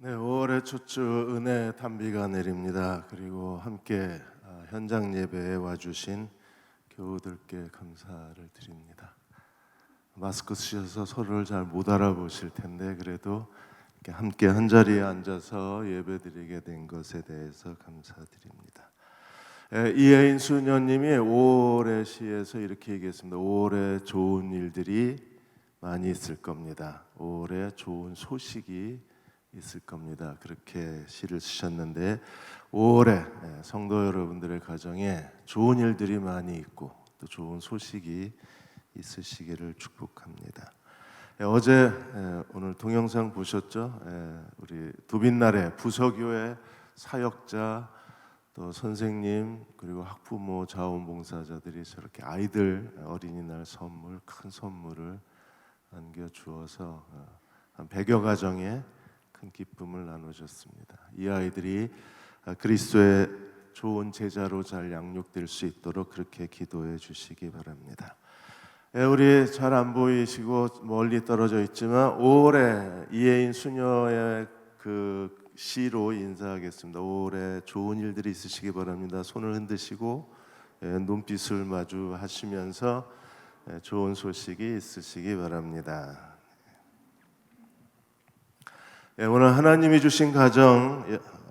네, 5월의 초추 은혜 단비가 내립니다. 그리고 함께 현장 예배에 와주신 교우들께 감사를 드립니다. 마스크 쓰셔서 서로를 잘 못 알아보실 텐데 그래도 이렇게 함께 한 자리에 앉아서 예배드리게 된 것에 대해서 감사드립니다. 이혜인 수녀님이 5월의 시에서 이렇게 얘기했습니다. 5월에 좋은 일들이 많이 있을 겁니다. 5월에 좋은 소식이 있을 겁니다. 그렇게 시를 쓰셨는데 5월에 성도 여러분들의 가정에 좋은 일들이 많이 있고 또 좋은 소식이 있으시기를 축복합니다. 어제 오늘 동영상 보셨죠? 우리 두빈날의 부서교회 사역자 또 선생님 그리고 학부모 자원봉사자들이 저렇게 아이들 어린이날 선물 큰 선물을 안겨주어서 한 100여 가정에 큰 기쁨을 나누셨습니다. 이 아이들이 그리스도의 좋은 제자로 잘 양육될 수 있도록 그렇게 기도해 주시기 바랍니다. 우리 잘 안 보이시고 멀리 떨어져 있지만 5월에 이혜인 수녀의 그 시로 인사하겠습니다. 5월에 좋은 일들이 있으시기 바랍니다. 손을 흔드시고 눈빛을 마주하시면서 좋은 소식이 있으시기 바랍니다. 오늘 하나님이 주신 가정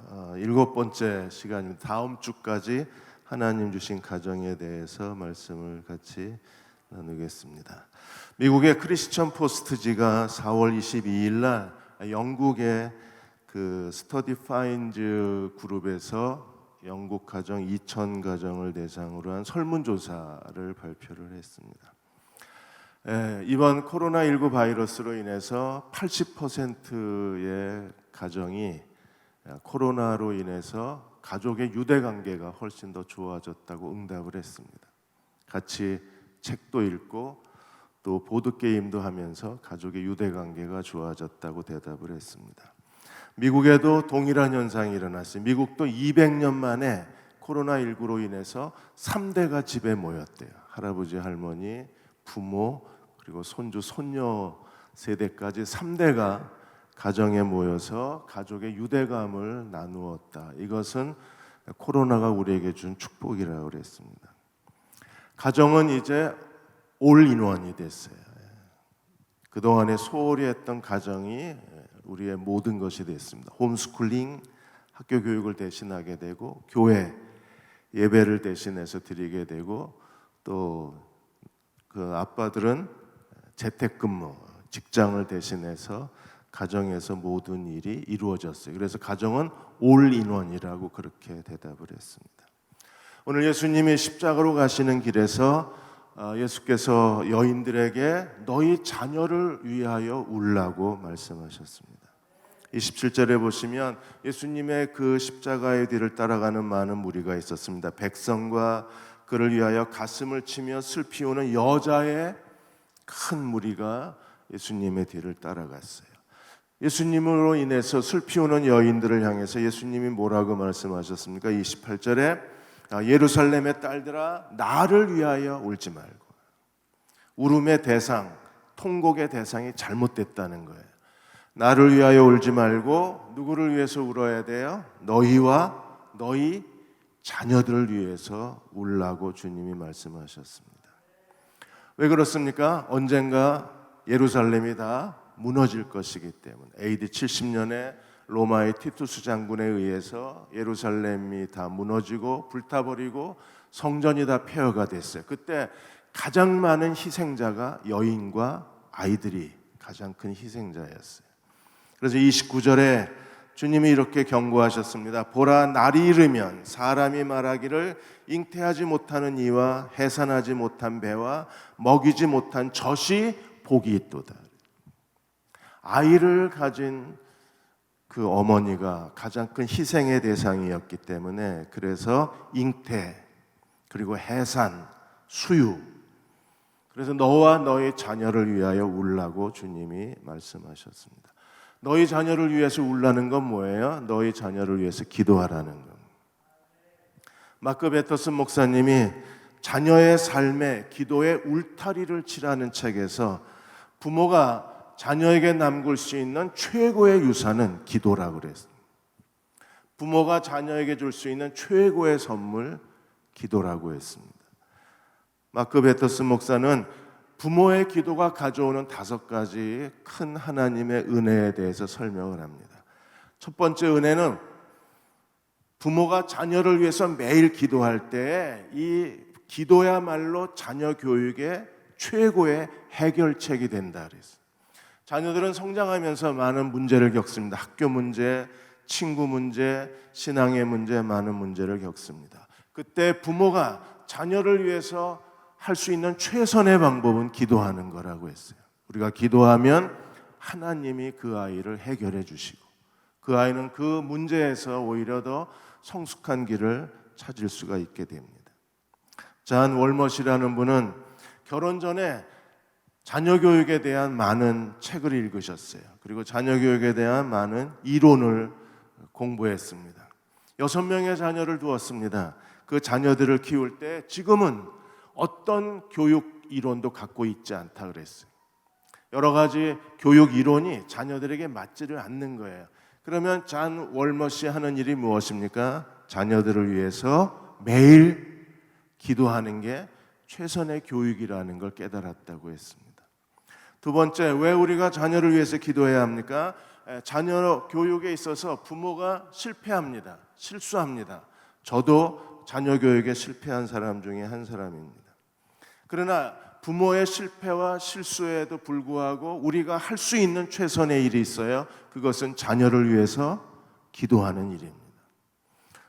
7번째 시간입니다. 다음 주까지 하나님 주신 가정에 대해서 말씀을 같이 나누겠습니다. 미국의 크리스천 포스트지가 4월 22일 날 영국의 그 스터디 파인즈 그룹에서 영국 가정 2,000 가정을 대상으로 한 설문조사를 발표를 했습니다. 이번 코로나19 바이러스로 인해서 80%의 가정이 코로나로 인해서 가족의 유대관계가 훨씬 더 좋아졌다고 응답을 했습니다. 같이 책도 읽고 또 보드게임도 하면서 가족의 유대관계가 좋아졌다고 대답을 했습니다. 미국에도 동일한 현상이 일어났어요. 미국도 200년 만에 코로나19로 인해서 3대가 집에 모였대요. 할아버지, 할머니, 부모 그리고 손주, 손녀 세대까지 3대가 가정에 모여서 가족의 유대감을 나누었다. 이것은 코로나가 우리에게 준 축복이라고 그랬습니다. 가정은 이제 올인원이 됐어요. 그동안에 소홀히 했던 가정이 우리의 모든 것이 됐습니다. 홈스쿨링, 학교 교육을 대신하게 되고 교회 예배를 대신해서 드리게 되고 또 그 아빠들은 재택근무, 직장을 대신해서 가정에서 모든 일이 이루어졌어요. 그래서 가정은 올인원이라고 그렇게 대답을 했습니다. 오늘 예수님이 십자가로 가시는 길에서 예수께서 여인들에게 너희 자녀를 위하여 울라고 말씀하셨습니다. 27절에 보시면 예수님의 그 십자가의 뒤를 따라가는 많은 무리가 있었습니다. 백성과 그를 위하여 가슴을 치며 슬피 우는 여자의 큰 무리가 예수님의 뒤를 따라갔어요. 예수님으로 인해서 슬피 우는 여인들을 향해서 예수님이 뭐라고 말씀하셨습니까? 28절에 예루살렘의 딸들아 나를 위하여 울지 말고. 울음의 대상, 통곡의 대상이 잘못됐다는 거예요. 나를 위하여 울지 말고 누구를 위해서 울어야 돼요? 너희와 너희 자녀들을 위해서 울라고 주님이 말씀하셨습니다. 왜 그렇습니까? 언젠가 예루살렘이 다 무너질 것이기 때문에 AD 70년에 로마의 티투스 장군에 의해서 예루살렘이 다 무너지고 불타버리고 성전이 다 폐허가 됐어요. 그때 가장 많은 희생자가 여인과 아이들이 가장 큰 희생자였어요. 그래서 29절에 주님이 이렇게 경고하셨습니다. 보라, 날이 이르면 사람이 말하기를 잉태하지 못하는 이와 해산하지 못한 배와 먹이지 못한 젖이 복이 있도다. 아이를 가진 그 어머니가 가장 큰 희생의 대상이었기 때문에 그래서 잉태 그리고 해산, 수유 그래서 너와 너의 자녀를 위하여 울라고 주님이 말씀하셨습니다. 너희 자녀를 위해서 울라는 건 뭐예요? 너희 자녀를 위해서 기도하라는 것. 마크 베터슨 목사님이 자녀의 삶에 기도의 울타리를 치라는 책에서 부모가 자녀에게 남길 수 있는 최고의 유산은 기도라고 그랬습니다. 부모가 자녀에게 줄 수 있는 최고의 선물, 기도라고 했습니다. 마크 베터스 목사는 부모의 기도가 가져오는 5가지 큰 하나님의 은혜에 대해서 설명을 합니다. 첫 번째 은혜는 부모가 자녀를 위해서 매일 기도할 때 이 기도야말로 자녀 교육의 최고의 해결책이 된다 그랬어요. 자녀들은 성장하면서 많은 문제를 겪습니다. 학교 문제, 친구 문제, 신앙의 문제, 많은 문제를 겪습니다. 그때 부모가 자녀를 위해서 할 수 있는 최선의 방법은 기도하는 거라고 했어요. 우리가 기도하면 하나님이 그 아이를 해결해 주시고 그 아이는 그 문제에서 오히려 더 성숙한 길을 찾을 수가 있게 됩니다. 잔 월머시라는 분은 결혼 전에 자녀 교육에 대한 많은 책을 읽으셨어요. 그리고 자녀 교육에 대한 많은 이론을 공부했습니다. 6명의 자녀를 두었습니다. 그 자녀들을 키울 때 지금은 어떤 교육 이론도 갖고 있지 않다 그랬어요. 여러 가지 교육 이론이 자녀들에게 맞지를 않는 거예요. 그러면 잔 월머시 하는 일이 무엇입니까? 자녀들을 위해서 매일 기도하는 게 최선의 교육이라는 걸 깨달았다고 했습니다. 두 번째, 왜 우리가 자녀를 위해서 기도해야 합니까? 자녀 교육에 있어서 부모가 실패합니다. 실수합니다. 저도 자녀 교육에 실패한 사람 중에 한 사람입니다. 그러나 부모의 실패와 실수에도 불구하고 우리가 할 수 있는 최선의 일이 있어요. 그것은 자녀를 위해서 기도하는 일입니다.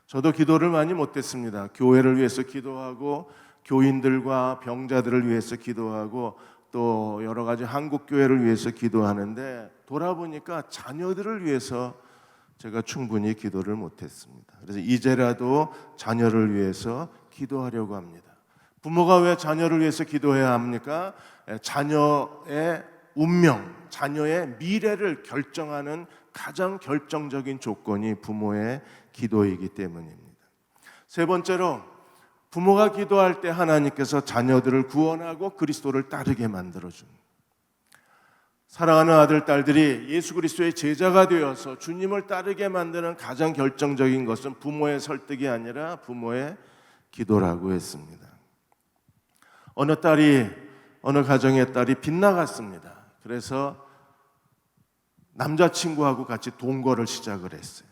저도 기도를 많이 못했습니다. 교회를 위해서 기도하고 교인들과 병자들을 위해서 기도하고 또 여러 가지 한국교회를 위해서 기도하는데 돌아보니까 자녀들을 위해서 제가 충분히 기도를 못했습니다. 그래서 이제라도 자녀를 위해서 기도하려고 합니다. 부모가 왜 자녀를 위해서 기도해야 합니까? 자녀의 운명, 자녀의 미래를 결정하는 가장 결정적인 조건이 부모의 기도이기 때문입니다. 세 번째로 부모가 기도할 때 하나님께서 자녀들을 구원하고 그리스도를 따르게 만들어줍니다. 사랑하는 아들, 딸들이 예수 그리스도의 제자가 되어서 주님을 따르게 만드는 가장 결정적인 것은 부모의 설득이 아니라 부모의 기도라고 했습니다. 어느 가정의 딸이 빗나갔습니다. 그래서 남자친구하고 같이 동거를 시작을 했어요.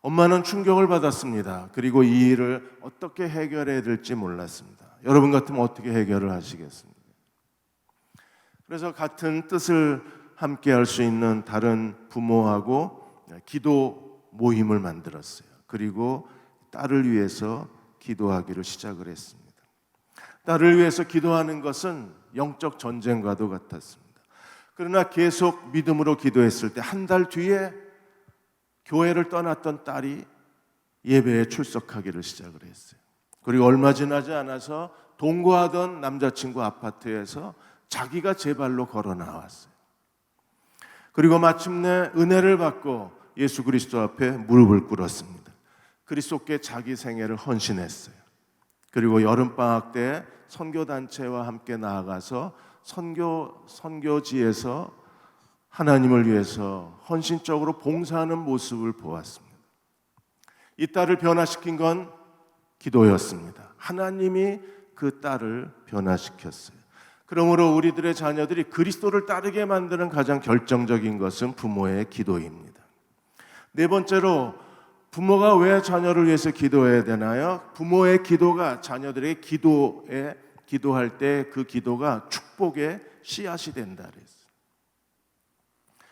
엄마는 충격을 받았습니다. 그리고 이 일을 어떻게 해결해야 될지 몰랐습니다. 여러분 같으면 어떻게 해결을 하시겠습니까? 그래서 같은 뜻을 함께 할 수 있는 다른 부모하고 기도 모임을 만들었어요. 그리고 딸을 위해서 기도하기를 시작을 했습니다. 딸을 위해서 기도하는 것은 영적 전쟁과도 같았습니다. 그러나 계속 믿음으로 기도했을 때 한 달 뒤에 교회를 떠났던 딸이 예배에 출석하기를 시작을 했어요. 그리고 얼마 지나지 않아서 동거하던 남자친구 아파트에서 자기가 제 발로 걸어 나왔어요. 그리고 마침내 은혜를 받고 예수 그리스도 앞에 무릎을 꿇었습니다. 그리스도께 자기 생애를 헌신했어요. 그리고 여름방학 때 선교단체와 함께 나아가서 선교지에서 하나님을 위해서 헌신적으로 봉사하는 모습을 보았습니다. 이 딸을 변화시킨 건 기도였습니다. 하나님이 그 딸을 변화시켰어요. 그러므로 우리들의 자녀들이 그리스도를 따르게 만드는 가장 결정적인 것은 부모의 기도입니다. 네 번째로 부모가 왜 자녀를 위해서 기도해야 되나요? 부모의 기도가 자녀들의 기도할 때 그 기도가 축복의 씨앗이 된다 그랬어요.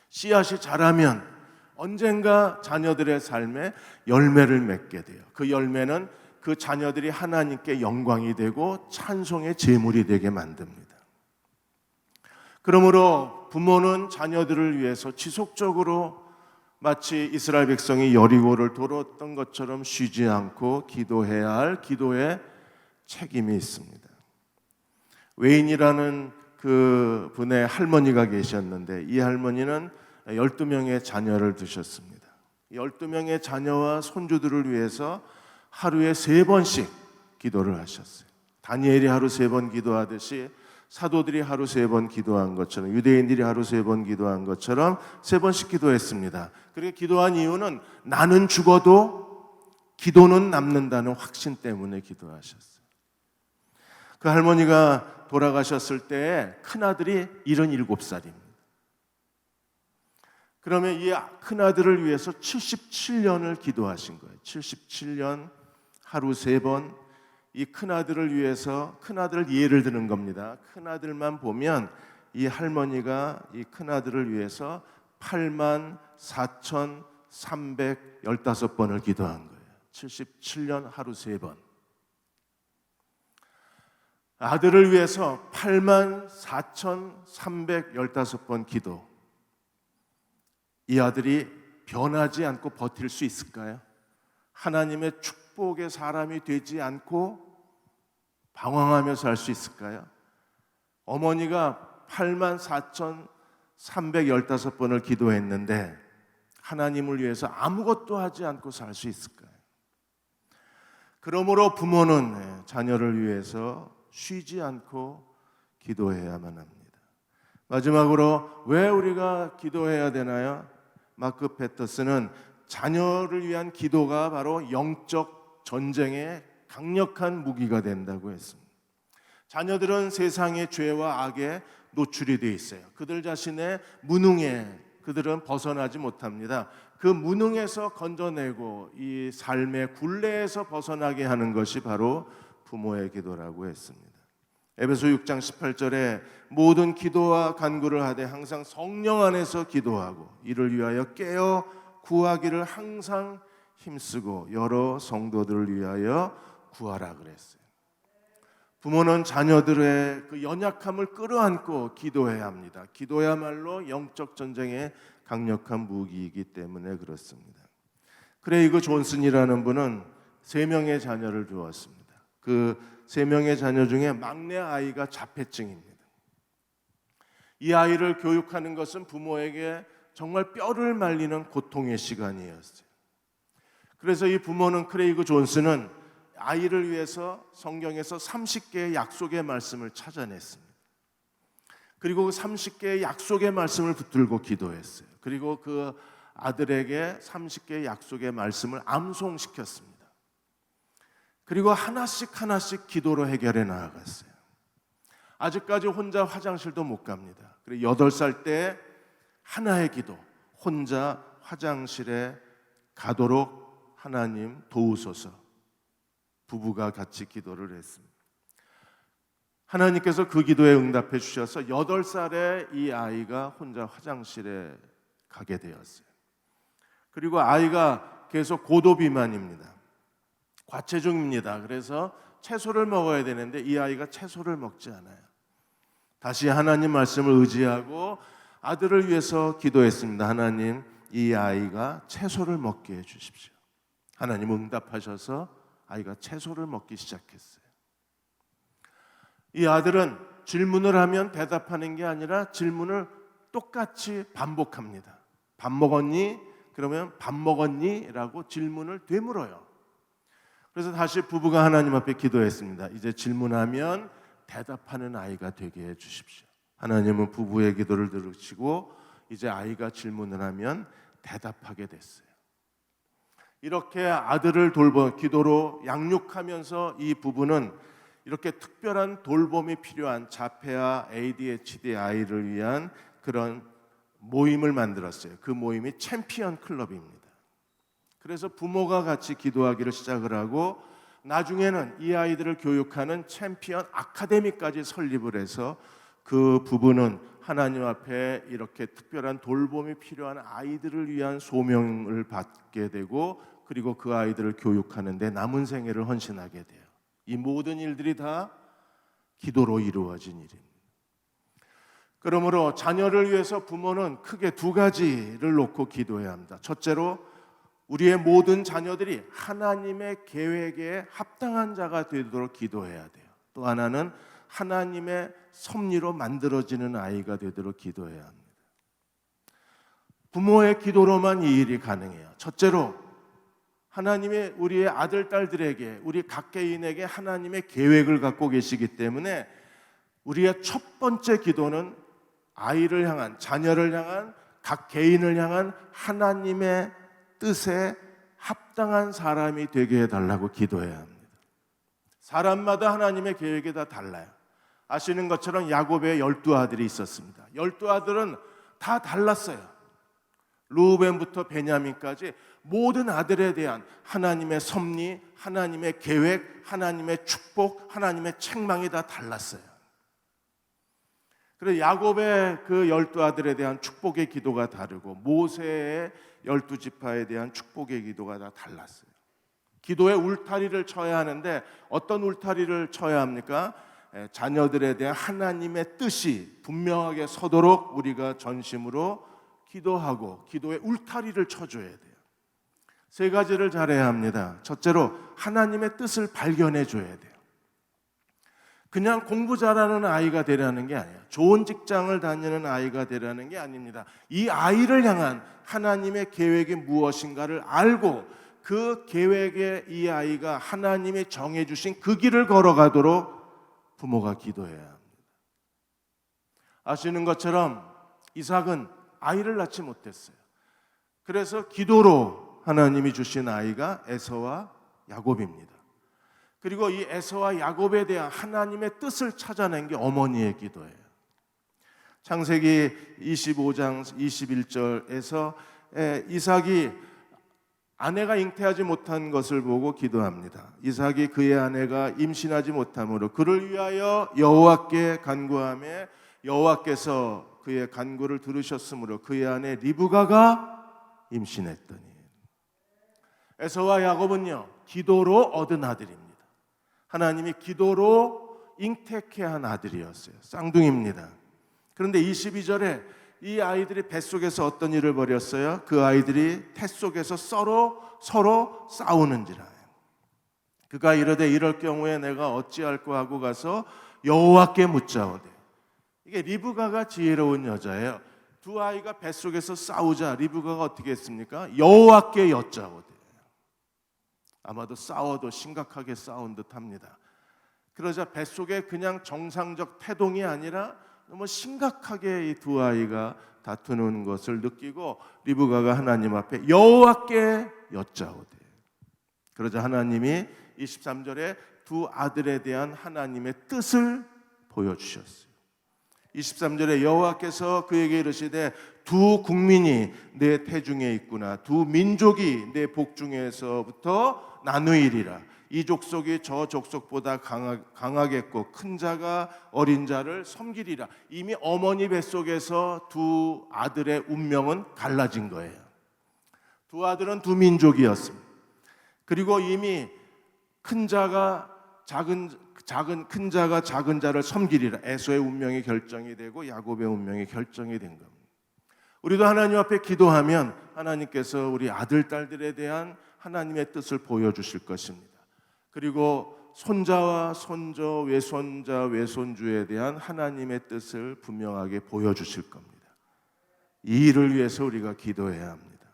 씨앗이 자라면 언젠가 자녀들의 삶에 열매를 맺게 돼요. 그 열매는 그 자녀들이 하나님께 영광이 되고 찬송의 제물이 되게 만듭니다. 그러므로 부모는 자녀들을 위해서 지속적으로 마치 이스라엘 백성이 여리고를 돌았던 것처럼 쉬지 않고 기도해야 할 기도의 책임이 있습니다. 웨인이라는 그 분의 할머니가 계셨는데 이 할머니는 12명의 자녀를 두셨습니다. 12명의 자녀와 손주들을 위해서 하루에 3번씩 기도를 하셨어요. 다니엘이 하루 3번 기도하듯이 사도들이 하루 3번 기도한 것처럼, 유대인들이 하루 3번 기도한 것처럼 3번씩 기도했습니다. 그렇게 기도한 이유는 나는 죽어도 기도는 남는다는 확신 때문에 기도하셨어요. 그 할머니가 돌아가셨을 때 큰아들이 77살입니다. 그러면 이 큰아들을 위해서 77년을 기도하신 거예요. 77년 하루 3번 이 큰아들을 위해서, 큰아들을 예를 드는 겁니다. 큰아들만 보면 이 할머니가 이 큰아들을 위해서 84,315번을 기도한 거예요. 77년 하루 3번. 아들을 위해서 84,315번 기도. 이 아들이 변하지 않고 버틸 수 있을까요? 하나님의 축복의 사람이 되지 않고 방황하며 살 수 있을까요? 어머니가 84,315번을 기도했는데 하나님을 위해서 아무것도 하지 않고 살 수 있을까요? 그러므로 부모는 자녀를 위해서 쉬지 않고 기도해야만 합니다. 마지막으로 왜 우리가 기도해야 되나요? 마크 페터스는 자녀를 위한 기도가 바로 영적 전쟁의 강력한 무기가 된다고 했습니다. 자녀들은 세상의 죄와 악에 노출이 되어 있어요. 그들 자신의 무능에 그들은 벗어나지 못합니다. 그 무능에서 건져내고 이 삶의 굴레에서 벗어나게 하는 것이 바로 부모의 기도라고 했습니다. 에베소 6장 18절에 모든 기도와 간구를 하되 항상 성령 안에서 기도하고 이를 위하여 깨어 구하기를 항상 힘쓰고 여러 성도들을 위하여 구하라 그랬어요. 부모는 자녀들의 그 연약함을 끌어안고 기도해야 합니다. 기도야말로 영적 전쟁의 강력한 무기이기 때문에 그렇습니다. 크레이그 존슨이라는 분은 3명의 자녀를 두었습니다. 그 3명의 자녀 중에 막내 아이가 자폐증입니다. 이 아이를 교육하는 것은 부모에게 정말 뼈를 말리는 고통의 시간이었어요. 그래서 이 부모는 크레이그 존슨은 아이를 위해서 성경에서 30개의 약속의 말씀을 찾아냈습니다. 그리고 그 30개의 약속의 말씀을 붙들고 기도했어요. 그리고 그 아들에게 30개의 약속의 말씀을 암송시켰습니다. 그리고 하나씩 하나씩 기도로 해결해 나아갔어요. 아직까지 혼자 화장실도 못 갑니다. 그리고 8살 때 하나의 기도, 혼자 화장실에 가도록 하나님 도우소서. 부부가 같이 기도를 했습니다. 하나님께서 그 기도에 응답해 주셔서 8살에 이 아이가 혼자 화장실에 가게 되었어요. 그리고 아이가 계속 고도 비만입니다. 과체중입니다. 그래서 채소를 먹어야 되는데 이 아이가 채소를 먹지 않아요. 다시 하나님 말씀을 의지하고 아들을 위해서 기도했습니다. 하나님, 이 아이가 채소를 먹게 해주십시오. 하나님 응답하셔서 아이가 채소를 먹기 시작했어요. 이 아들은 질문을 하면 대답하는 게 아니라 질문을 똑같이 반복합니다. 밥 먹었니? 그러면 밥 먹었니? 라고 질문을 되물어요. 그래서 다시 부부가 하나님 앞에 기도했습니다. 이제 질문하면 대답하는 아이가 되게 해주십시오. 하나님은 부부의 기도를 들으시고 이제 아이가 질문을 하면 대답하게 됐어요. 이렇게 아들을 기도로 양육하면서 이 부부는 이렇게 특별한 돌봄이 필요한 자폐아 ADHD 아이를 위한 그런 모임을 만들었어요. 그 모임이 챔피언 클럽입니다. 그래서 부모가 같이 기도하기를 시작을 하고 나중에는 이 아이들을 교육하는 챔피언 아카데미까지 설립을 해서 그 부부는 하나님 앞에 이렇게 특별한 돌봄이 필요한 아이들을 위한 소명을 받게 되고 그리고 그 아이들을 교육하는 데 남은 생애를 헌신하게 돼요. 이 모든 일들이 다 기도로 이루어진 일입니다. 그러므로 자녀를 위해서 부모는 크게 2가지를 놓고 기도해야 합니다. 첫째로 우리의 모든 자녀들이 하나님의 계획에 합당한 자가 되도록 기도해야 돼요. 또 하나는 하나님의 섭리로 만들어지는 아이가 되도록 기도해야 합니다. 부모의 기도로만 이 일이 가능해요. 첫째로 하나님의 우리의 아들, 딸들에게 우리 각개인에게 하나님의 계획을 갖고 계시기 때문에 우리의 첫 번째 기도는 아이를 향한, 자녀를 향한, 각 개인을 향한 하나님의 뜻에 합당한 사람이 되게 해달라고 기도해야 합니다. 사람마다 하나님의 계획이 다 달라요. 아시는 것처럼 야곱의 12아들이 있었습니다. 12아들은 다 달랐어요. 루벤부터 베냐민까지 모든 아들에 대한 하나님의 섭리, 하나님의 계획, 하나님의 축복, 하나님의 책망이 다 달랐어요. 그래서 야곱의 그 12아들에 대한 축복의 기도가 다르고 모세의 12지파에 대한 축복의 기도가 다 달랐어요. 기도의 울타리를 쳐야 하는데 어떤 울타리를 쳐야 합니까? 자녀들에 대한 하나님의 뜻이 분명하게 서도록 우리가 전심으로 기도하고 기도의 울타리를 쳐줘야 돼요. 세 가지를 잘해야 합니다. 첫째로 하나님의 뜻을 발견해 줘야 돼요. 그냥 공부 잘하는 아이가 되라는 게 아니에요. 좋은 직장을 다니는 아이가 되라는 게 아닙니다. 이 아이를 향한 하나님의 계획이 무엇인가를 알고 그 계획에 이 아이가 하나님이 정해주신 그 길을 걸어가도록 부모가 기도해야 합니다. 아시는 것처럼 이삭은 아이를 낳지 못했어요. 그래서 기도로 하나님이 주신 아이가 에서와 야곱입니다. 그리고 이 에서와 야곱에 대한 하나님의 뜻을 찾아낸 게 어머니의 기도예요. 창세기 25장 21절에서 이삭이 아내가 잉태하지 못한 것을 보고 기도합니다. 이삭이 그의 아내가 임신하지 못함으로 그를 위하여 여호와께 간구하며 여호와께서 그의 간구를 들으셨으므로 그의 아내 리브가가 임신했더니. 에서와 야곱은요 기도로 얻은 아들입니다. 하나님이 기도로 잉태케 한 아들이었어요. 쌍둥이입니다. 그런데 22절에 이 아이들이 뱃속에서 어떤 일을 벌였어요? 그 아이들이 태 속에서 서로 싸우는지라. 그가 이르되 이럴 경우에 내가 어찌할꼬 하고 가서 여호와께 묻자오되. 이게 리브가가 지혜로운 여자예요. 두 아이가 뱃속에서 싸우자 리브가가 어떻게 했습니까? 여호와께 여짜오되. 아마도 싸워도 심각하게 싸운 듯합니다. 그러자 뱃속에 그냥 정상적 태동이 아니라 너무 심각하게 이 두 아이가 다투는 것을 느끼고 리브가가 하나님 앞에 여호와께 여짜오되. 그러자 하나님이 23절에 두 아들에 대한 하나님의 뜻을 보여주셨어요. 23절에 여호와께서 그에게 이르시되 두 국민이 내 태중에 있구나. 두 민족이 내 복중에서부터 나누이리라. 이 족속이 저 족속보다 강하겠고 큰 자가 어린 자를 섬기리라. 이미 어머니 뱃속에서 두 아들의 운명은 갈라진 거예요. 두 아들은 두 민족이었습니다. 그리고 이미 큰 자가 큰 자가 작은 자를 섬기리라. 에서의 운명이 결정이 되고 야곱의 운명이 결정이 된 겁니다. 우리도 하나님 앞에 기도하면 하나님께서 우리 아들, 딸들에 대한 하나님의 뜻을 보여주실 것입니다. 그리고 손자와 손자, 외손자, 외손주에 대한 하나님의 뜻을 분명하게 보여주실 겁니다. 이 일을 위해서 우리가 기도해야 합니다.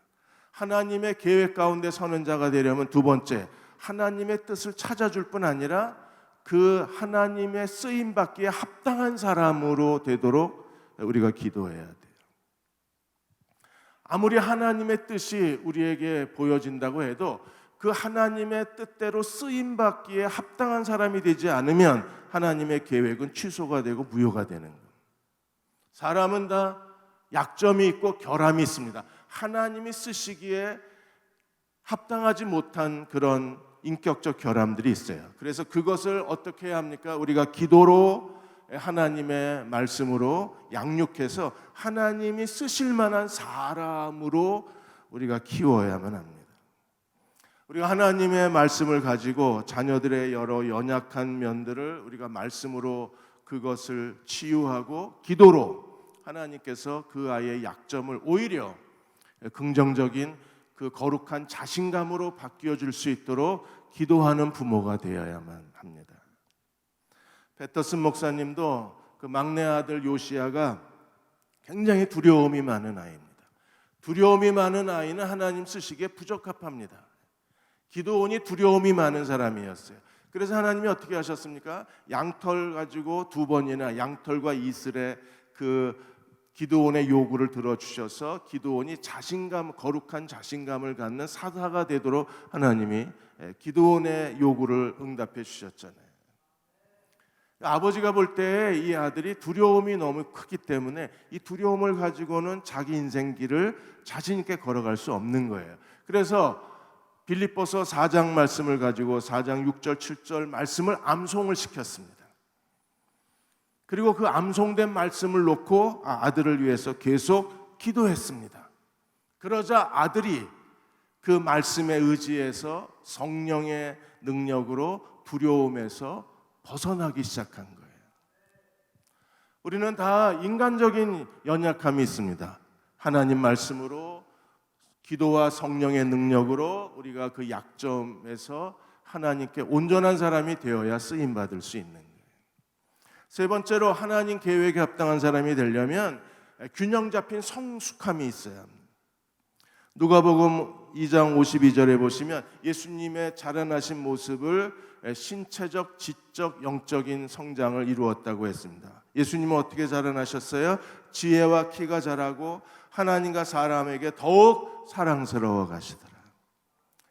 하나님의 계획 가운데 서는 자가 되려면 두 번째, 하나님의 뜻을 찾아줄 뿐 아니라 그 하나님의 쓰임받기에 합당한 사람으로 되도록 우리가 기도해야 돼요. 아무리 하나님의 뜻이 우리에게 보여진다고 해도 그 하나님의 뜻대로 쓰임받기에 합당한 사람이 되지 않으면 하나님의 계획은 취소가 되고 무효가 되는 거예요. 사람은 다 약점이 있고 결함이 있습니다. 하나님이 쓰시기에 합당하지 못한 그런 인격적 결함들이 있어요. 그래서 그것을 어떻게 해야 합니까? 우리가 기도로 하나님의 말씀으로 양육해서 하나님이 쓰실 만한 사람으로 우리가 키워야만 합니다. 우리가 하나님의 말씀을 가지고 자녀들의 여러 연약한 면들을 우리가 말씀으로 그것을 치유하고 기도로 하나님께서 그 아이의 약점을 오히려 긍정적인 그 거룩한 자신감으로 바뀌어 줄 수 있도록 기도하는 부모가 되어야만 합니다. 패터슨 목사님도 그 막내 아들 요시야가 굉장히 두려움이 많은 아이입니다. 두려움이 많은 아이는 하나님 쓰시기에 부적합합니다. 기도원이 두려움이 많은 사람이었어요. 그래서 하나님이 어떻게 하셨습니까? 양털 가지고 두 번이나 양털과 이슬의 그 기드온의 요구를 들어주셔서 기드온이 거룩한 자신감을 갖는 사사가 되도록 하나님이 기드온의 요구를 응답해 주셨잖아요. 아버지가 볼 때 이 아들이 두려움이 너무 크기 때문에 이 두려움을 가지고는 자기 인생길을 자신 있게 걸어갈 수 없는 거예요. 그래서 빌립보서 4장 말씀을 가지고 4장 6절 7절 말씀을 암송을 시켰습니다. 그리고 그 암송된 말씀을 놓고 아들을 위해서 계속 기도했습니다. 그러자 아들이 그 말씀에 의지해서 성령의 능력으로 두려움에서 벗어나기 시작한 거예요. 우리는 다 인간적인 연약함이 있습니다. 하나님 말씀으로 기도와 성령의 능력으로 우리가 그 약점에서 하나님께 온전한 사람이 되어야 쓰임 받을 수 있는 거예요. 세 번째로 하나님 계획에 합당한 사람이 되려면 균형 잡힌 성숙함이 있어야 합니다. 누가복음 2장 52절에 보시면 예수님의 자라나신 모습을 신체적, 지적, 영적인 성장을 이루었다고 했습니다. 예수님은 어떻게 자라나셨어요? 지혜와 키가 자라고 하나님과 사람에게 더욱 사랑스러워 가시더라.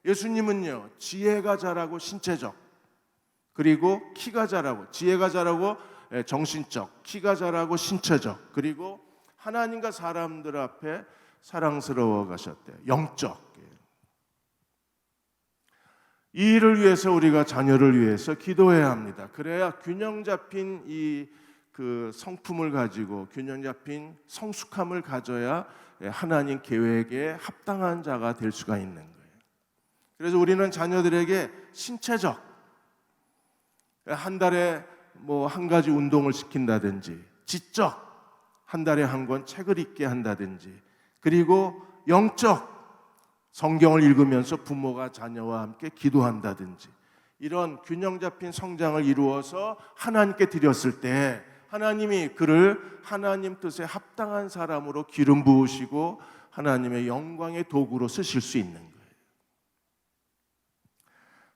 예수님은요, 지혜가 자라고 신체적, 그리고 키가 자라고, 지혜가 자라고 정신적, 키가 자라고 신체적, 그리고 하나님과 사람들 앞에 사랑스러워 가셨대요. 영적. 이 일을 위해서 우리가 자녀를 위해서 기도해야 합니다. 그래야 균형 잡힌 그 성품을 가지고 균형 잡힌 성숙함을 가져야 하나님 계획에 합당한 자가 될 수가 있는 거예요. 그래서 우리는 자녀들에게 신체적, 한 달에 한 가지 운동을 시킨다든지, 지적, 한 달에 한 권 책을 읽게 한다든지, 그리고 영적, 성경을 읽으면서 부모가 자녀와 함께 기도한다든지, 이런 균형 잡힌 성장을 이루어서 하나님께 드렸을 때 하나님이 그를 하나님 뜻에 합당한 사람으로 기름 부으시고 하나님의 영광의 도구로 쓰실 수 있는 거예요.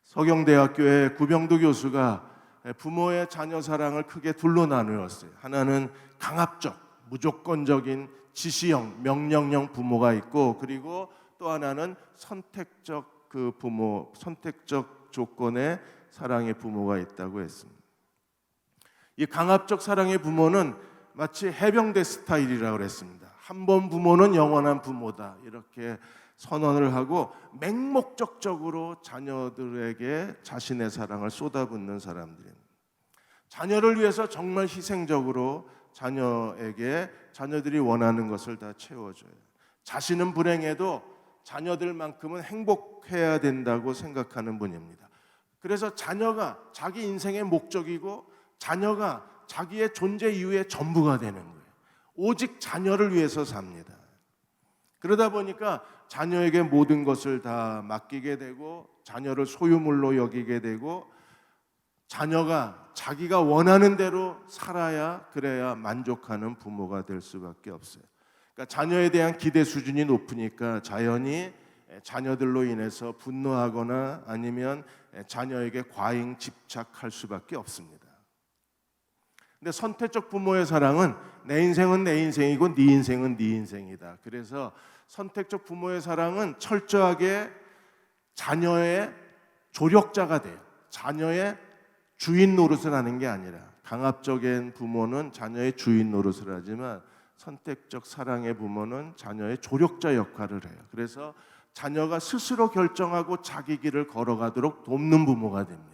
서경대학교의 구병도 교수가 부모의 자녀 사랑을 크게 둘로 나누었어요. 하나는 강압적, 무조건적인 지시형, 명령형 부모가 있고, 그리고 또 하나는 선택적 선택적 조건의 사랑의 부모가 있다고 했습니다. 이 강압적 사랑의 부모는 마치 해병대 스타일이라고 그랬습니다. 한 번 부모는 영원한 부모다, 이렇게 선언을 하고 맹목적적으로 자녀들에게 자신의 사랑을 쏟아붓는 사람들입니다. 자녀를 위해서 정말 희생적으로 자녀들이 원하는 것을 다 채워줘요. 자신은 불행해도 자녀들만큼은 행복해야 된다고 생각하는 분입니다. 그래서 자녀가 자기 인생의 목적이고 자녀가 자기의 존재 이유의 전부가 되는 거예요. 오직 자녀를 위해서 삽니다. 그러다 보니까 자녀에게 모든 것을 다 맡기게 되고 자녀를 소유물로 여기게 되고 자녀가 자기가 원하는 대로 살아야, 그래야 만족하는 부모가 될 수밖에 없어요. 그러니까 자녀에 대한 기대 수준이 높으니까 자연히 자녀들로 인해서 분노하거나 아니면 자녀에게 과잉 집착할 수밖에 없습니다. 근데 선택적 부모의 사랑은 내 인생은 내 인생이고 네 인생은 네 인생이다. 그래서 선택적 부모의 사랑은 철저하게 자녀의 조력자가 돼요. 자녀의 주인 노릇을 하는 게 아니라, 강압적인 부모는 자녀의 주인 노릇을 하지만 선택적 사랑의 부모는 자녀의 조력자 역할을 해요. 그래서 자녀가 스스로 결정하고 자기 길을 걸어가도록 돕는 부모가 됩니다.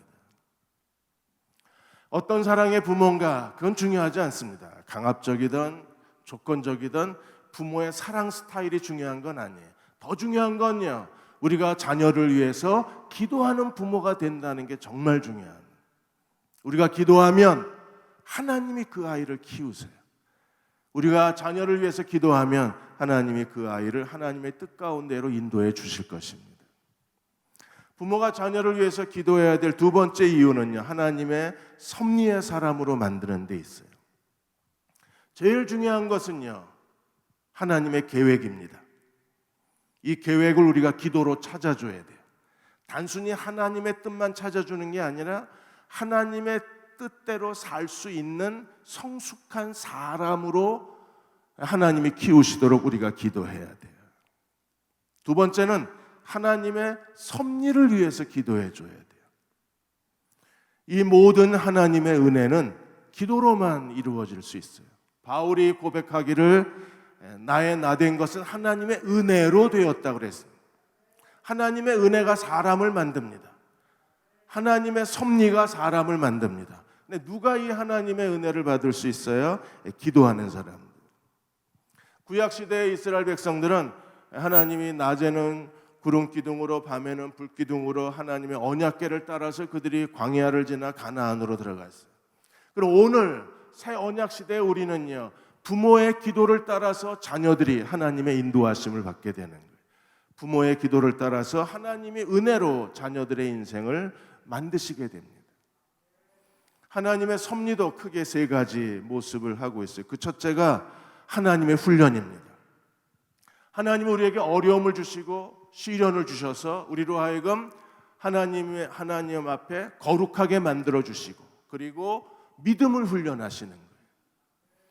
어떤 사랑의 부모인가, 그건 중요하지 않습니다. 강압적이든 조건적이든 부모의 사랑 스타일이 중요한 건 아니에요. 더 중요한 건요, 우리가 자녀를 위해서 기도하는 부모가 된다는 게 정말 중요합니다. 우리가 기도하면 하나님이 그 아이를 키우세요. 우리가 자녀를 위해서 기도하면 하나님이 그 아이를 하나님의 뜻 가운데로 인도해 주실 것입니다. 부모가 자녀를 위해서 기도해야 될 두 번째 이유는요, 하나님의 섭리의 사람으로 만드는 데 있어요. 제일 중요한 것은요, 하나님의 계획입니다. 이 계획을 우리가 기도로 찾아줘야 돼요. 단순히 하나님의 뜻만 찾아주는 게 아니라 하나님의 뜻대로 살 수 있는 성숙한 사람으로 하나님이 키우시도록 우리가 기도해야 돼요. 두 번째는 하나님의 섭리를 위해서 기도해 줘야 돼요. 이 모든 하나님의 은혜는 기도로만 이루어질 수 있어요. 바울이 고백하기를 나의 나된 것은 하나님의 은혜로 되었다 그랬어요. 하나님의 은혜가 사람을 만듭니다. 하나님의 섭리가 사람을 만듭니다. 근데 누가 이 하나님의 은혜를 받을 수 있어요? 기도하는 사람들. 구약 시대의 이스라엘 백성들은 하나님이 낮에는 구름 기둥으로 밤에는 불 기둥으로 하나님의 언약궤를 따라서 그들이 광야를 지나 가나안으로 들어갔어요. 그럼 오늘 새 언약 시대에 우리는요, 부모의 기도를 따라서 자녀들이 하나님의 인도하심을 받게 되는 거예요. 부모의 기도를 따라서 하나님이 은혜로 자녀들의 인생을 만드시게 됩니다. 하나님의 섭리도 크게 세 가지 모습을 하고 있어요. 그 첫째가 하나님의 훈련입니다. 하나님은 우리에게 어려움을 주시고 시련을 주셔서 우리로 하여금 하나님 앞에 거룩하게 만들어 주시고, 그리고 믿음을 훈련하시는 거예요.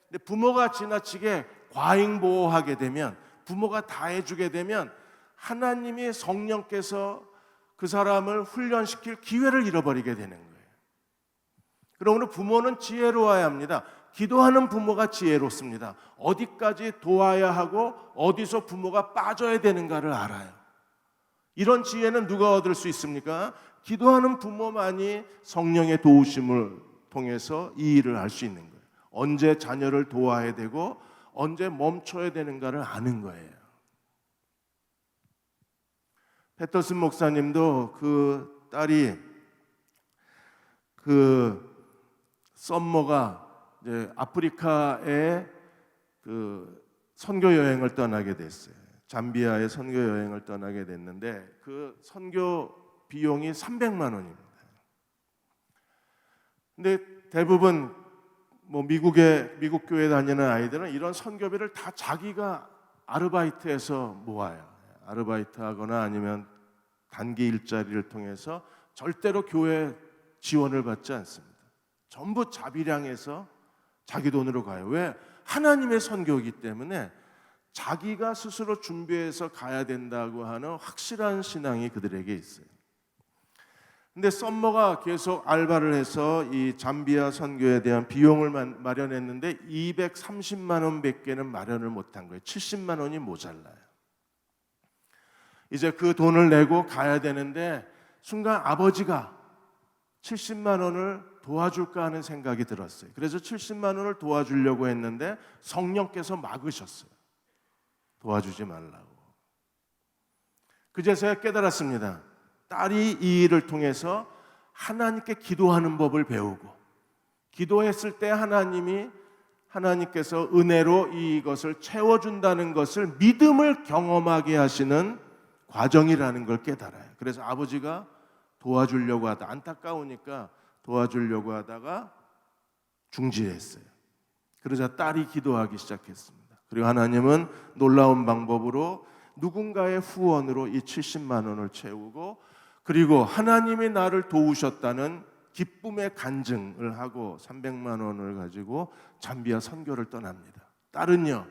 근데 부모가 지나치게 과잉 보호하게 되면, 부모가 다 해주게 되면 하나님이 성령께서 그 사람을 훈련시킬 기회를 잃어버리게 되는 거예요. 그러므로 부모는 지혜로워야 합니다. 기도하는 부모가 지혜롭습니다. 어디까지 도와야 하고 어디서 부모가 빠져야 되는가를 알아요. 이런 지혜는 누가 얻을 수 있습니까? 기도하는 부모만이 성령의 도우심을 통해서 이 일을 할 수 있는 거예요. 언제 자녀를 도와야 되고 언제 멈춰야 되는가를 아는 거예요. 패터슨 목사님도 그 딸이 썸머가 이제 아프리카에 그 선교 여행을 떠나게 됐어요. 잠비아의 선교 여행을 떠나게 됐는데 그 선교 비용이 300만 원입니다. 근데 대부분 미국 교회 다니는 아이들은 이런 선교비를 다 자기가 아르바이트해서 모아요. 아르바이트하거나 아니면 단기 일자리를 통해서 절대로 교회 지원을 받지 않습니다. 전부 자비량해서 자기 돈으로 가요. 왜? 하나님의 선교이기 때문에 자기가 스스로 준비해서 가야 된다고 하는 확실한 신앙이 그들에게 있어요. 근데 썸머가 계속 알바를 해서 이 잠비아 선교에 대한 비용을 마련했는데 230만 원밖에는 마련을 못한 거예요. 70만 원이 모자라요. 이제 그 돈을 내고 가야 되는데 순간 아버지가 70만 원을 도와줄까 하는 생각이 들었어요. 그래서 70만 원을 도와주려고 했는데 성령께서 막으셨어요. 도와주지 말라고. 그제서야 깨달았습니다. 딸이 이 일을 통해서 하나님께 기도하는 법을 배우고, 기도했을 때 하나님께서 은혜로 이것을 채워준다는 것을 믿음을 경험하게 하시는 과정이라는 걸 깨달아요. 그래서 아버지가 도와주려고 하다 안타까우니까 도와주려고 하다가 중지했어요. 그러자 딸이 기도하기 시작했습니다. 그리고 하나님은 놀라운 방법으로 누군가의 후원으로 이 70만 원을 채우고, 그리고 하나님이 나를 도우셨다는 기쁨의 간증을 하고 300만 원을 가지고 잠비아 선교를 떠납니다. 딸은요,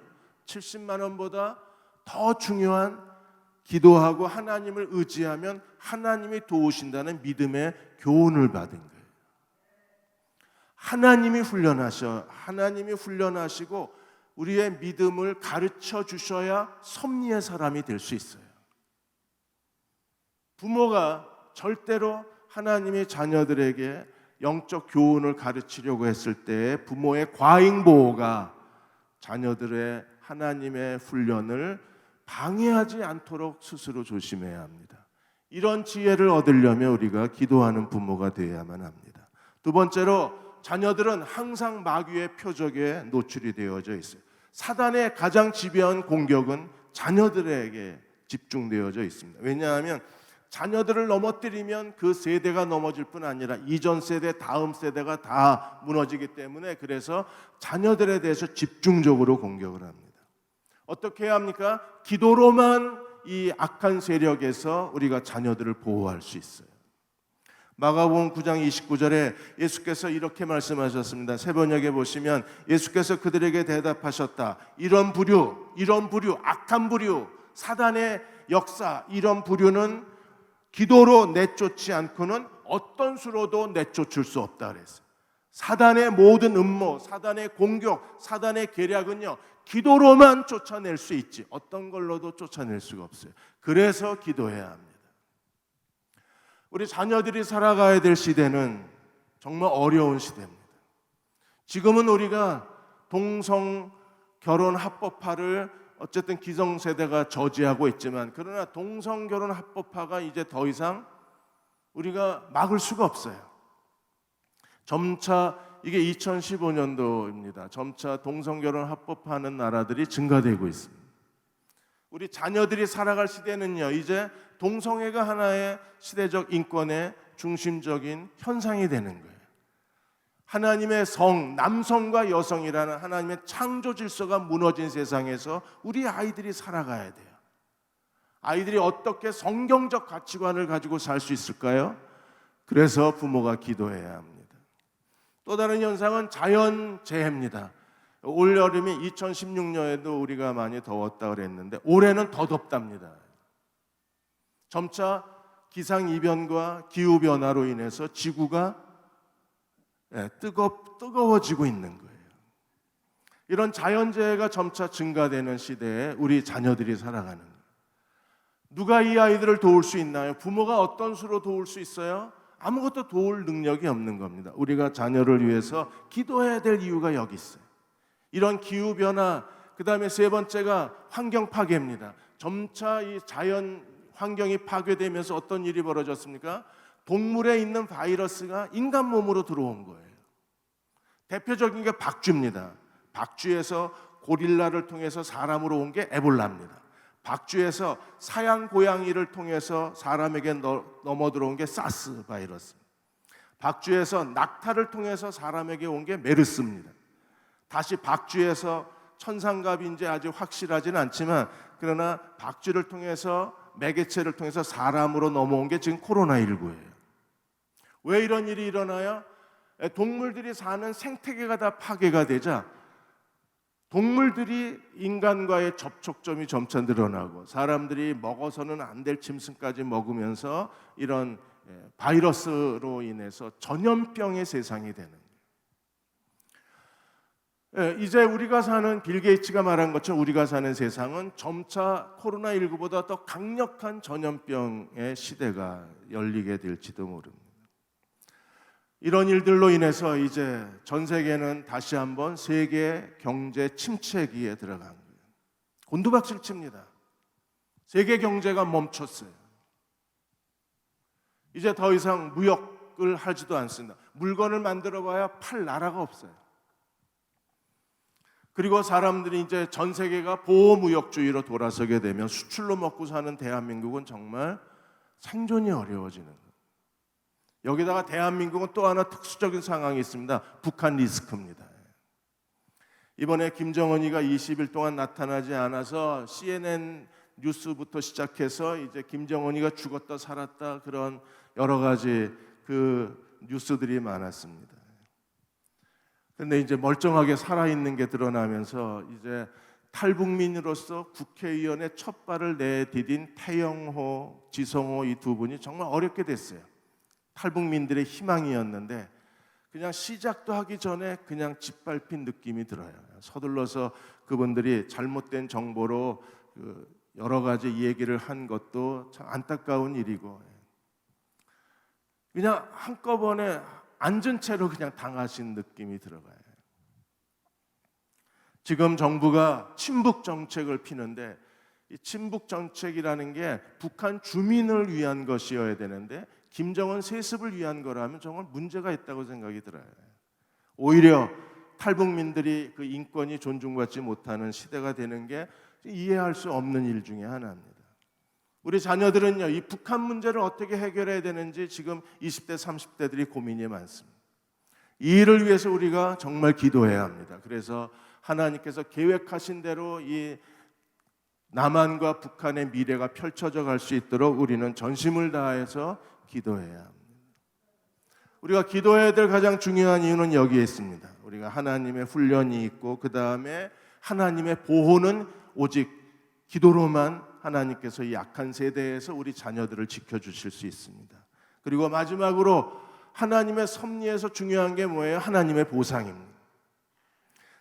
70만 원보다 더 중요한 기도하고 하나님을 의지하면 하나님이 도우신다는 믿음의 교훈을 받은 거예요. 하나님이 훈련하시고 우리의 믿음을 가르쳐 주셔야 섭리의 사람이 될 수 있어요. 부모가 절대로 하나님의 자녀들에게 영적 교훈을 가르치려고 했을 때 부모의 과잉 보호가 자녀들의 하나님의 훈련을 방해하지 않도록 스스로 조심해야 합니다. 이런 지혜를 얻으려면 우리가 기도하는 부모가 되어야만 합니다. 두 번째로, 자녀들은 항상 마귀의 표적에 노출이 되어져 있어요. 사단의 가장 지배한 공격은 자녀들에게 집중되어져 있습니다. 왜냐하면 자녀들을 넘어뜨리면 그 세대가 넘어질 뿐 아니라 이전 세대, 다음 세대가 다 무너지기 때문에, 그래서 자녀들에 대해서 집중적으로 공격을 합니다. 어떻게 해야 합니까? 기도로만 이 악한 세력에서 우리가 자녀들을 보호할 수 있어요. 마가복음 9장 29절에 예수께서 이렇게 말씀하셨습니다. 새번역에 보시면 예수께서 그들에게 대답하셨다. 이런 부류, 악한 부류, 사단의 역사, 이런 부류는 기도로 내쫓지 않고는 어떤 수로도 내쫓을 수 없다 그랬어요. 사단의 모든 음모, 사단의 공격, 사단의 계략은요, 기도로만 쫓아낼 수 있지 어떤 걸로도 쫓아낼 수가 없어요. 그래서 기도해야 합니다. 우리 자녀들이 살아가야 될 시대는 정말 어려운 시대입니다. 지금은 우리가 동성 결혼 합법화를 어쨌든 기성세대가 저지하고 있지만, 그러나 동성 결혼 합법화가 이제 더 이상 우리가 막을 수가 없어요. 점차 이게 2015년도입니다. 점차 동성 결혼 합법화하는 나라들이 증가되고 있습니다. 우리 자녀들이 살아갈 시대는요, 이제 동성애가 하나의 시대적 인권의 중심적인 현상이 되는 거예요. 하나님의 성, 남성과 여성이라는 하나님의 창조 질서가 무너진 세상에서 우리 아이들이 살아가야 돼요. 아이들이 어떻게 성경적 가치관을 가지고 살 수 있을까요? 그래서 부모가 기도해야 합니다. 또 다른 현상은 자연재해입니다. 올여름이 2016년에도 우리가 많이 더웠다 그랬는데 올해는 더 덥답니다. 점차 기상이변과 기후변화로 인해서 지구가 뜨거워지고 있는 거예요. 이런 자연재해가 점차 증가되는 시대에 우리 자녀들이 살아가는 거예요. 누가 이 아이들을 도울 수 있나요? 부모가 어떤 수로 도울 수 있어요? 아무것도 도울 능력이 없는 겁니다. 우리가 자녀를 위해서 기도해야 될 이유가 여기 있어요. 이런 기후변화, 그 다음에 세 번째가 환경 파괴입니다. 점차 이 자연 환경이 파괴되면서 어떤 일이 벌어졌습니까? 동물에 있는 바이러스가 인간 몸으로 들어온 거예요. 대표적인 게 박쥐입니다. 박쥐에서 고릴라를 통해서 사람으로 온 게 에볼라입니다. 박쥐에서 사양 고양이를 통해서 사람에게 넘어 들어온 게 사스 바이러스. 박쥐에서 낙타를 통해서 사람에게 온 게 메르스입니다. 다시 박쥐에서 천상갑인지 아직 확실하지는 않지만, 그러나 박쥐를 통해서 매개체를 통해서 사람으로 넘어온 게 지금 코로나19예요. 왜 이런 일이 일어나요? 동물들이 사는 생태계가 다 파괴가 되자 동물들이 인간과의 접촉점이 점차 늘어나고 사람들이 먹어서는 안 될 짐승까지 먹으면서 이런 바이러스로 인해서 전염병의 세상이 되는 거예요. 이제 우리가 사는, 빌 게이츠가 말한 것처럼 우리가 사는 세상은 점차 코로나19보다 더 강력한 전염병의 시대가 열리게 될지도 모릅니다. 이런 일들로 인해서 이제 전 세계는 다시 한번 세계 경제 침체기에 들어간 거예요. 곤두박질 칩니다. 세계 경제가 멈췄어요. 이제 더 이상 무역을 하지도 않습니다. 물건을 만들어 봐야 팔 나라가 없어요. 그리고 사람들이 이제 전 세계가 보호무역주의로 돌아서게 되면 수출로 먹고 사는 대한민국은 정말 생존이 어려워지는 거예요. 여기다가 대한민국은 또 하나 특수적인 상황이 있습니다. 북한 리스크입니다. 이번에 김정은이가 20일 동안 나타나지 않아서 CNN 뉴스부터 시작해서 이제 김정은이가 죽었다 살았다 그런 여러 가지 그 뉴스들이 많았습니다. 그런데 이제 멀쩡하게 살아있는 게 드러나면서 이제 탈북민으로서 국회의원의 첫 발을 내디딘 태영호, 지성호 이 두 분이 정말 어렵게 됐어요. 탈북민들의 희망이었는데 그냥 시작도 하기 전에 그냥 짓밟힌 느낌이 들어요. 서둘러서 그분들이 잘못된 정보로 여러 가지 얘기를 한 것도 참 안타까운 일이고, 그냥 한꺼번에 앉은 채로 그냥 당하신 느낌이 들어가요. 지금 정부가 친북 정책을 피는데 이 친북 정책이라는 게 북한 주민을 위한 것이어야 되는데 김정은 세습을 위한 거라면 정말 문제가 있다고 생각이 들어요. 오히려 탈북민들이 그 인권이 존중받지 못하는 시대가 되는 게 이해할 수 없는 일 중에 하나입니다. 우리 자녀들은요, 이 북한 문제를 어떻게 해결해야 되는지 지금 20대, 30대들이 고민이 많습니다. 이 일을 위해서 우리가 정말 기도해야 합니다. 그래서 하나님께서 계획하신 대로 이 남한과 북한의 미래가 펼쳐져 갈 수 있도록 우리는 전심을 다해서 기도해야 합니다. 우리가 기도해야 될 가장 중요한 이유는 여기에 있습니다. 우리가 하나님의 훈련이 있고 그 다음에 하나님의 보호는 오직 기도로만 하나님께서 이 약한 세대에서 우리 자녀들을 지켜주실 수 있습니다. 그리고 마지막으로 하나님의 섭리에서 중요한 게 뭐예요? 하나님의 보상입니다.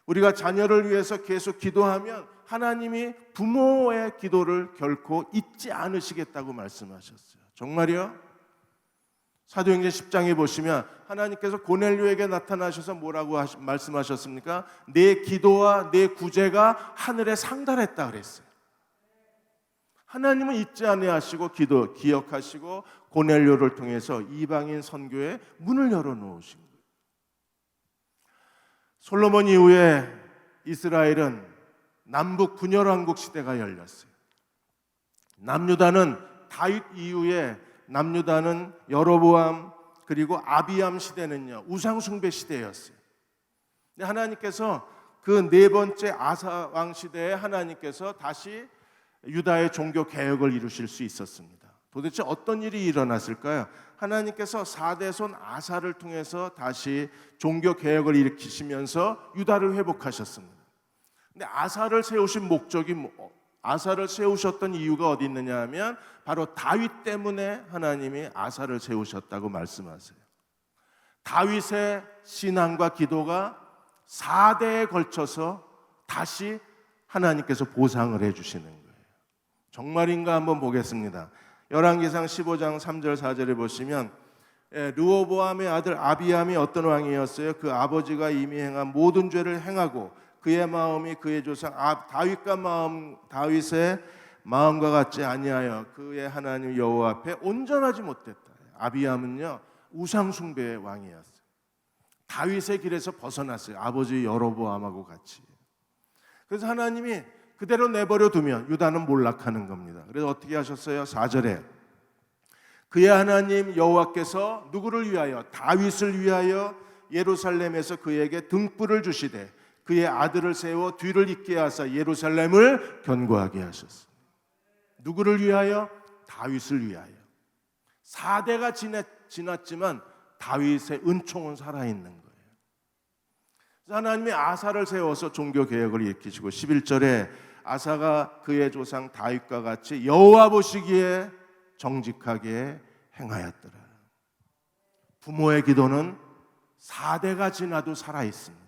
우리가 자녀를 위해서 계속 기도하면 하나님이 부모의 기도를 결코 잊지 않으시겠다고 말씀하셨어요. 정말요? 사도행전 10장에 보시면 하나님께서 고넬료에게 나타나셔서 뭐라고 말씀하셨습니까? 내 기도와 내 구제가 하늘에 상달했다 그랬어요. 하나님은 잊지 아니하시고 기억하시고 고넬료를 통해서 이방인 선교에 문을 열어놓으신 거예요. 솔로몬 이후에 이스라엘은 남북 분열왕국 시대가 열렸어요. 남유다는 다윗 이후에 남유다는 여로보암 그리고 아비암 시대는요 우상숭배 시대였어요. 근데 하나님께서 그 네 번째 아사 왕 시대에 하나님께서 다시 유다의 종교 개혁을 이루실 수 있었습니다. 도대체 어떤 일이 일어났을까요? 하나님께서 4대손 아사를 통해서 다시 종교 개혁을 일으키시면서 유다를 회복하셨습니다. 근데 아사를 세우신 목적이 아사를 세우셨던 이유가 어디 있느냐 하면 바로 다윗 때문에 하나님이 아사를 세우셨다고 말씀하세요. 다윗의 신앙과 기도가 4대에 걸쳐서 다시 하나님께서 보상을 해주시는 거예요. 정말인가 한번 보겠습니다. 열왕기상 15장 3절 4절에 보시면 르호보암의 아들 아비암이 어떤 왕이었어요? 그 아버지가 이미 행한 모든 죄를 행하고 그의 마음이 그의 조상 다윗의 마음과 같지 아니하여 그의 하나님 여호와 앞에 온전하지 못했다. 아비암은요 우상 숭배의 왕이었어요. 다윗의 길에서 벗어났어요. 아버지 여로보암하고 같이. 그래서 하나님이 그대로 내버려 두면 유다는 몰락하는 겁니다. 그래서 어떻게 하셨어요? 4절에 그의 하나님 여호와께서 누구를 위하여? 다윗을 위하여 예루살렘에서 그에게 등불을 주시되 그의 아들을 세워 뒤를 잇게 하사 예루살렘을 견고하게 하셨습니다. 누구를 위하여? 다윗을 위하여. 4대가 지났지만 다윗의 은총은 살아있는 거예요. 하나님이 아사를 세워서 종교개혁을 일으키시고 11절에 아사가 그의 조상 다윗과 같이 여호와 보시기에 정직하게 행하였더라. 부모의 기도는 4대가 지나도 살아있습니다.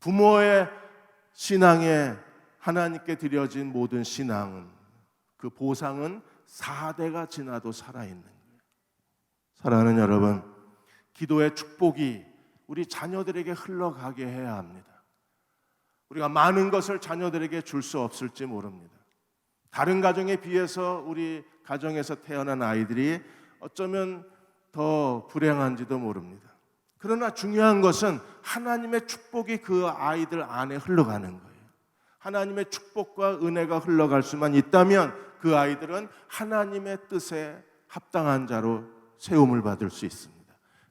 부모의 신앙에 하나님께 드려진 모든 신앙은 그 보상은 4대가 지나도 살아있는 거예요. 사랑하는 여러분, 기도의 축복이 우리 자녀들에게 흘러가게 해야 합니다. 우리가 많은 것을 자녀들에게 줄 수 없을지 모릅니다. 다른 가정에 비해서 우리 가정에서 태어난 아이들이 어쩌면 더 불행한지도 모릅니다. 그러나 중요한 것은 하나님의 축복이 그 아이들 안에 흘러가는 거예요. 하나님의 축복과 은혜가 흘러갈 수만 있다면 그 아이들은 하나님의 뜻에 합당한 자로 세움을 받을 수 있습니다.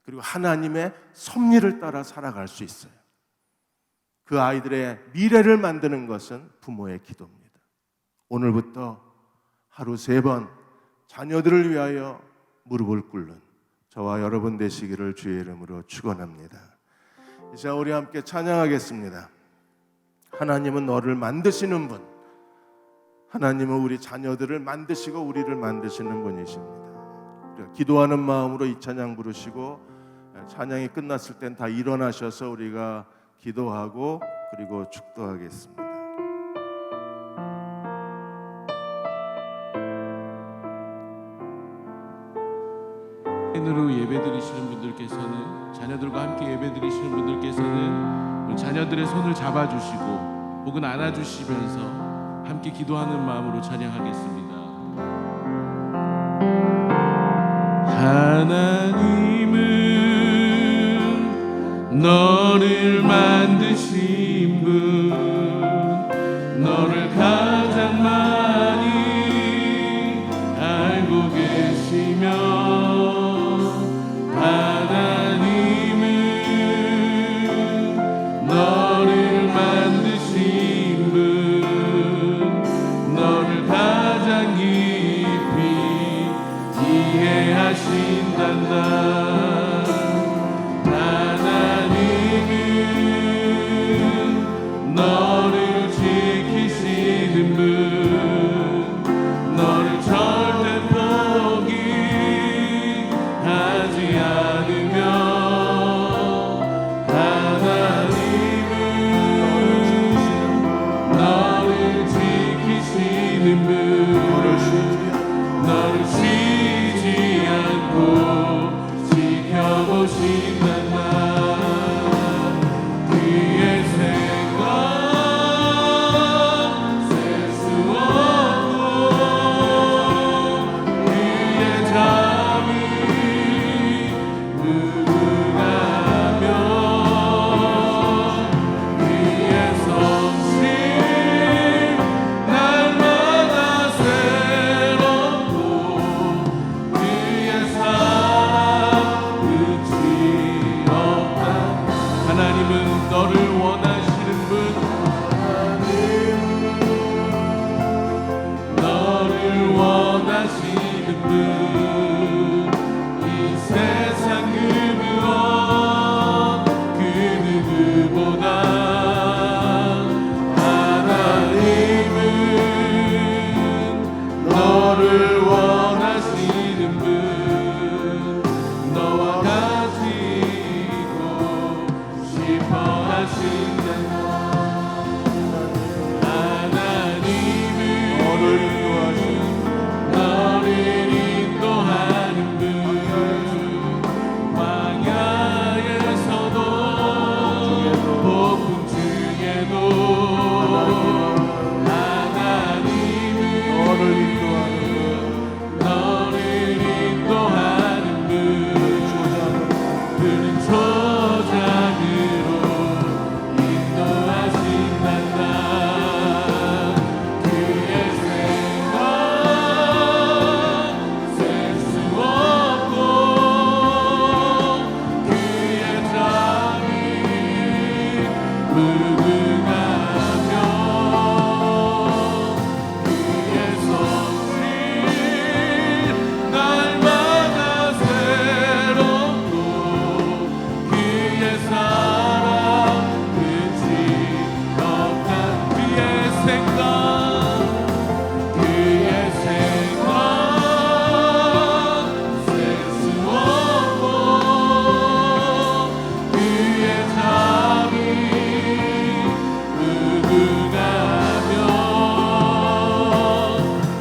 그리고 하나님의 섭리를 따라 살아갈 수 있어요. 그 아이들의 미래를 만드는 것은 부모의 기도입니다. 오늘부터 하루 3번 자녀들을 위하여 무릎을 꿇는 저와 여러분 되시기를 주의 이름으로 축원합니다. 이제 우리 함께 찬양하겠습니다. 하나님은 너를 만드시는 분, 하나님은 우리 자녀들을 만드시고 우리를 만드시는 분이십니다. 기도하는 마음으로 이 찬양 부르시고 찬양이 끝났을 땐 다 일어나셔서 우리가 기도하고 그리고 축도하겠습니다. 으로 예배드리시는 분들께서는 자녀들과 함께 예배드리시는 분들께서는 자녀들의 손을 잡아주시고 혹은 안아주시면서 함께 기도하는 마음으로 찬양하겠습니다. 하나님은 너를 만드신 분, 너를 가장 많이 알고 계시며 하나님은 너를 만드신 분, 하신단다. 하나님은 너를 지키시는 분, 너를 절대 포기하지 않으며, 하나님은 너를 지키시는 분, 너를 쉬지 않고 지켜보신단다. 그의 생각 셀 수 없고, 그의 잠이 무궁하며, 그의 성실 날마다 새롭고, 그의 사랑 끝이 없다. 하나님은 너를 원하시는 분, 너를 원하시는 분, 이 세상 그 무엇 그 누구보다 하나님은 너를 원하시는 분, 너와 같이 있고 싶어 하신다. 하나님은 너를 인도하는 분, 광야에서도 폭풍 중에도 하나님은 너를 인도하는 분, 그는 초장으로 인도하신단다. 그의 생각 셀 수 없고, 그의 잠이 무궁하며, 그의 성실 날마다 새롭고, 그의 사랑 끝이 없다. 그의 생각 셀 수 없고, 그의 잠이 무궁하며,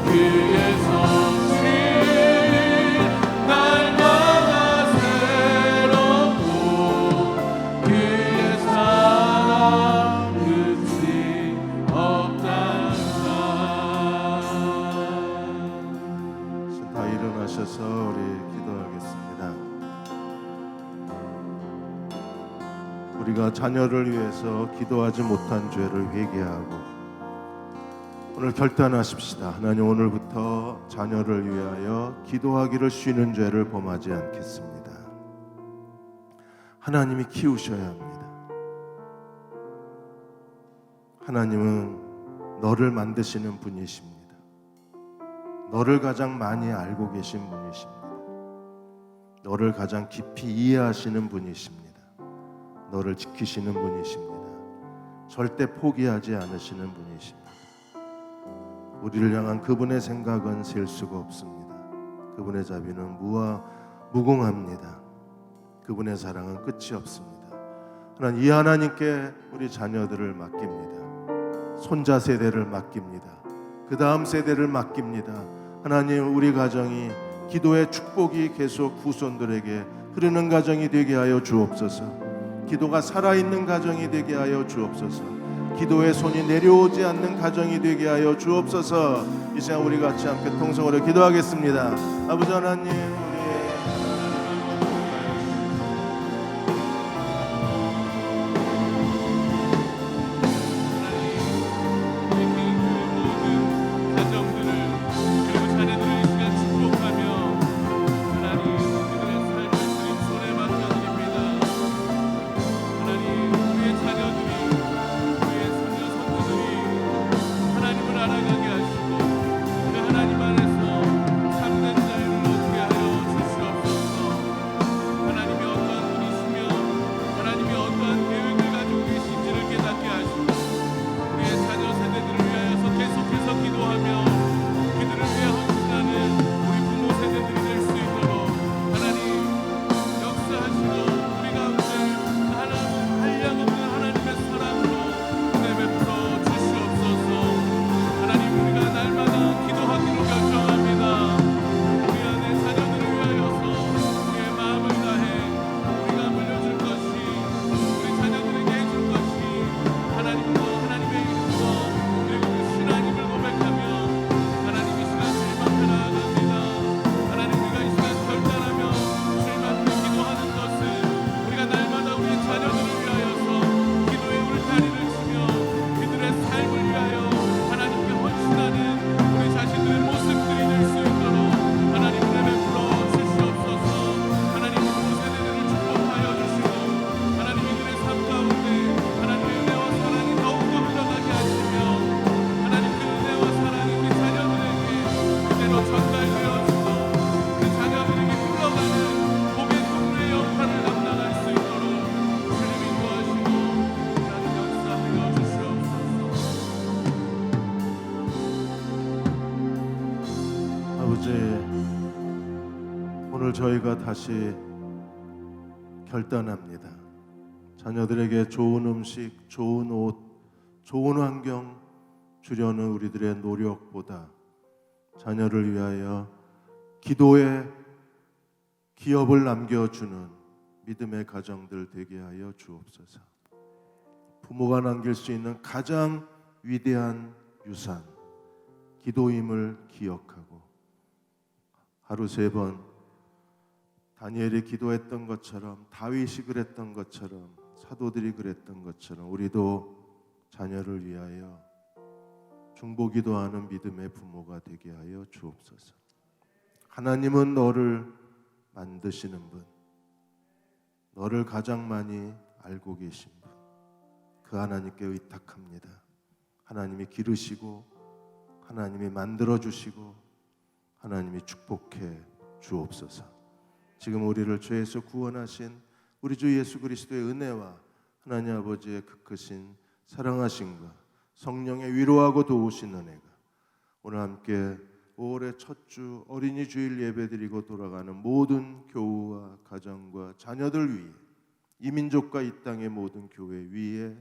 그의 성실 날마다 새롭고, 그의 사랑 끝이 없단다. 다 일어나셔서 우리 기도하겠습니다. 우리가 자녀를 위해서 기도하지 못한 죄를 회개하고 오늘 결단하십시다. 하나님, 오늘부터 자녀를 위하여 기도하기를 쉬는 죄를 범하지 않겠습니다. 하나님이 키우셔야 합니다. 하나님은 너를 만드시는 분이십니다. 너를 가장 많이 알고 계신 분이십니다. 너를 가장 깊이 이해하시는 분이십니다. 너를 지키시는 분이십니다. 절대 포기하지 않으시는 분이십니다. 우리를 향한 그분의 생각은 셀 수가 없습니다. 그분의 자비는 무궁합니다. 그분의 사랑은 끝이 없습니다. 하나님, 이 하나님께 우리 자녀들을 맡깁니다. 손자 세대를 맡깁니다. 그 다음 세대를 맡깁니다. 하나님, 우리 가정이 기도의 축복이 계속 후손들에게 흐르는 가정이 되게 하여 주옵소서. 기도가 살아있는 가정이 되게 하여 주옵소서. 기도의 손이 내려오지 않는 가정이 되게 하여 주옵소서. 이 시간 우리 같이 함께 통성으로 기도하겠습니다. 아버지 하나님, 하나님을 알아가게 하시고 그 하나님 안에서 참된 자유를 얻게 하여 아버지, 오늘 저희가 다시 결단합니다. 자녀들에게 좋은 음식, 좋은 옷, 좋은 환경 주려는 우리들의 노력보다 자녀를 위하여 기도의 기업을 남겨주는 믿음의 가정들 되게 하여 주옵소서. 부모가 남길 수 있는 가장 위대한 유산, 기도임을 기억하고 하루 3번 다니엘이 기도했던 것처럼, 다윗이 그랬던 것처럼, 사도들이 그랬던 것처럼 우리도 자녀를 위하여 중보기도하는 믿음의 부모가 되게 하여 주옵소서. 하나님은 너를 만드시는 분, 너를 가장 많이 알고 계신 분, 그 하나님께 의탁합니다. 하나님이 기르시고 하나님이 만들어주시고 하나님이 축복해 주옵소서. 지금 우리를 죄에서 구원하신 우리 주 예수 그리스도의 은혜와 하나님 아버지의 그 크신 사랑하심과 성령의 위로하고 도우신 은혜가 오늘 함께 5월의 첫 주 어린이 주일 예배드리고 돌아가는 모든 교우와 가정과 자녀들 위에, 이민족과 이 땅의 모든 교회 위에,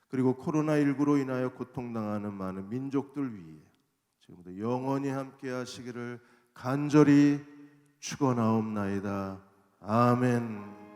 그리고 코로나19로 인하여 고통당하는 많은 민족들 위에 지금부터 영원히 함께 하시기를 간절히 축원하옵나이다. 아멘.